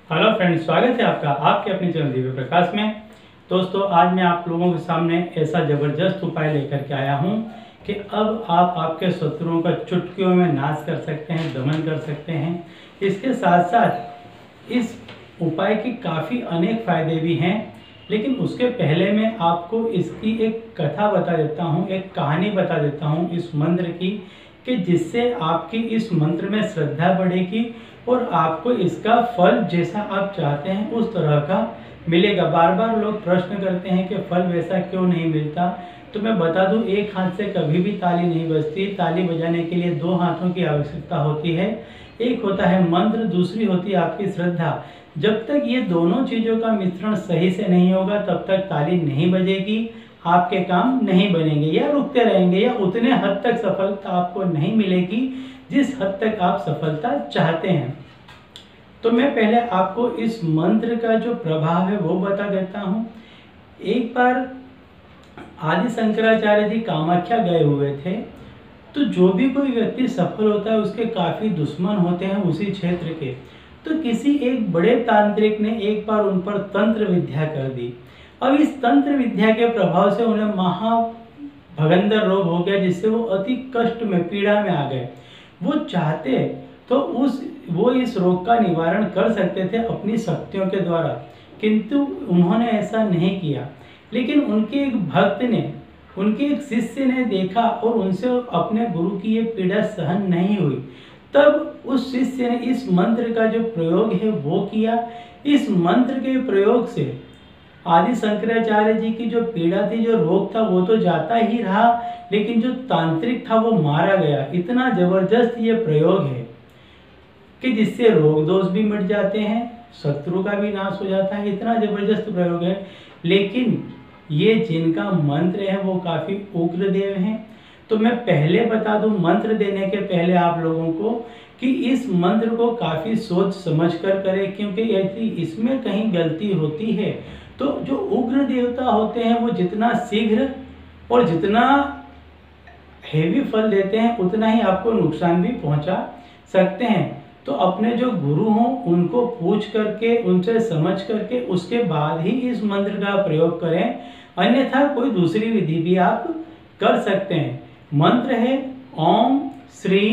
Hello friends, स्वागत है आपका आपके अपने चैनल दिव्य प्रकाश में। दोस्तों, आज मैं आप लोगों के सामने ऐसा ज़बरदस्त उपाय लेकर के आया हूं कि अब आप आपके शत्रुओं का चुटकियों में नाश कर सकते हैं, दमन कर सकते हैं। इसके साथ साथ इस उपाय के काफ़ी अनेक फ़ायदे भी हैं, लेकिन उसके पहले मैं आपको इसकी एक कथा बता देता हूँ, एक कहानी बता देता हूँ इस मंत्र की, कि जिससे आपकी इस मंत्र में श्रद्धा बढ़ेगी और आपको इसका फल जैसा आप चाहते हैं उस तरह का मिलेगा। बार बार लोग प्रश्न करते हैं कि फल वैसा क्यों नहीं मिलता, तो मैं बता दूं, एक हाथ से कभी भी ताली नहीं बजती। ताली बजाने के लिए दो हाथों की आवश्यकता होती है। एक होता है मंत्र, दूसरी होती है आपकी श्रद्धा। जब तक ये दोनों चीज़ों का मिश्रण सही से नहीं होगा तब तक ताली नहीं बजेगी, आपके काम नहीं बनेंगे या रुकते रहेंगे, या उतने हद तक सफलता आपको नहीं मिलेगी जिस हद तक आप सफलता चाहते हैं। तो मैं पहले आपको इस मंत्र का जो प्रभाव है वो बता देता हूँ। एक बार आदि शंकराचार्य जी कामाख्या गए हुए थे, तो जो भी कोई व्यक्ति सफल होता है उसके काफ़ी दुश्मन होते हैं उसी क्षेत्र के। तो किसी एक बड़े तांत्रिक ने एक बार उन पर तंत्र विद्या कर दी। अब इस तंत्र विद्या के प्रभाव से उन्हें महाभगंदर रोग हो गया, जिससे वो अति कष्ट में, पीड़ा में आ गए। वो चाहते तो वो इस रोग का निवारण कर सकते थे अपनी शक्तियों के द्वारा, किंतु उन्होंने ऐसा नहीं किया। लेकिन उनके एक भक्त ने, उनके एक शिष्य ने देखा और उनसे अपने गुरु की ये पीड़ा सहन नहीं हुई। तब उस शिष्य ने इस मंत्र का जो प्रयोग है वो किया। इस मंत्र के प्रयोग से आदि शंकराचार्य जी की जो पीड़ा थी, जो रोग था, वो तो जाता ही रहा, लेकिन जो तांत्रिक था वो मारा गया। इतना जबरदस्त ये प्रयोग है कि जिससे रोग दोष भी मिट जाते हैं, शत्रु का भी नाश हो जाता है। इतना जबरदस्त प्रयोग है। लेकिन ये जिनका मंत्र है वो काफी उग्र देव हैं। तो मैं पहले बता दूं, मंत्र देने के पहले आप लोगों को, कि इस मंत्र को काफी सोच समझ कर करें, क्योंकि यदि इसमें कहीं गलती होती है तो जो उग्र देवता होते हैं वो जितना शीघ्र और जितना हेवी फल देते हैं उतना ही आपको नुकसान भी पहुंचा सकते हैं। तो अपने जो गुरु हों उनको पूछ करके, उनसे समझ करके उसके बाद ही इस मंत्र का प्रयोग करें, अन्यथा कोई दूसरी विधि भी आप कर सकते हैं। मंत्र है ओम श्री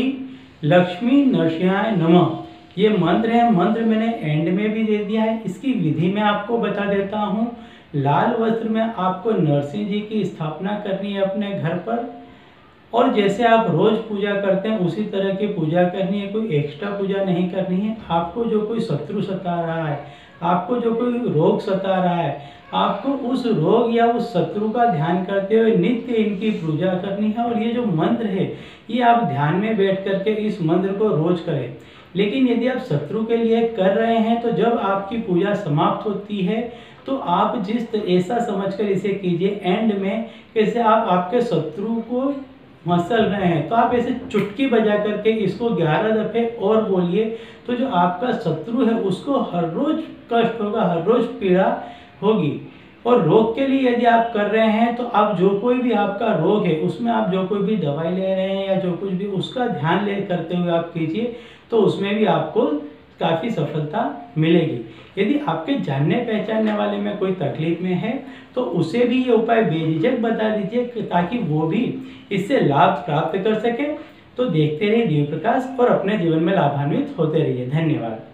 लक्ष्मी नरसिंहाय नमः। ये मंत्र है। मंत्र मैंने एंड में भी दे दिया है। इसकी विधि मैं आपको बता देता हूँ। लाल वस्त्र में आपको नरसिंह जी की स्थापना करनी है अपने घर पर, और जैसे आप रोज पूजा करते हैं उसी तरह की पूजा करनी है। कोई एक्स्ट्रा पूजा नहीं करनी है। आपको जो कोई शत्रु सता रहा है, आपको जो कोई रोग सता रहा है, आपको उस रोग या उस शत्रु का ध्यान करते हुए नित्य इनकी पूजा करनी है। और ये जो मंत्र है ये आप ध्यान में बैठ करके इस मंत्र को रोज करें। लेकिन यदि आप शत्रु के लिए कर रहे हैं तो जब आपकी पूजा समाप्त होती है तो आप ऐसा समझकर इसे कीजिए एंड में, कैसे आप आपके शत्रु को मसल रहे हैं, तो आप ऐसे चुटकी बजा करके इसको 11 दफे और बोलिए। तो जो आपका शत्रु है उसको हर रोज कष्ट होगा, हर रोज पीड़ा होगी। और रोग के लिए यदि आप कर रहे हैं तो आप जो कोई भी आपका रोग है उसमें आप जो कोई भी दवाई ले रहे हैं या जो कुछ भी, उसका ध्यान ले करते हुए आप कीजिए, तो उसमें भी आपको काफ़ी सफलता मिलेगी। यदि आपके जानने पहचानने वाले में कोई तकलीफ में है तो उसे भी ये उपाय बेझिझक बता दीजिए, ताकि वो भी इससे लाभ प्राप्त कर सके। तो देखते रहिए दिव्य प्रकाश और अपने जीवन में लाभान्वित होते रहिए। धन्यवाद।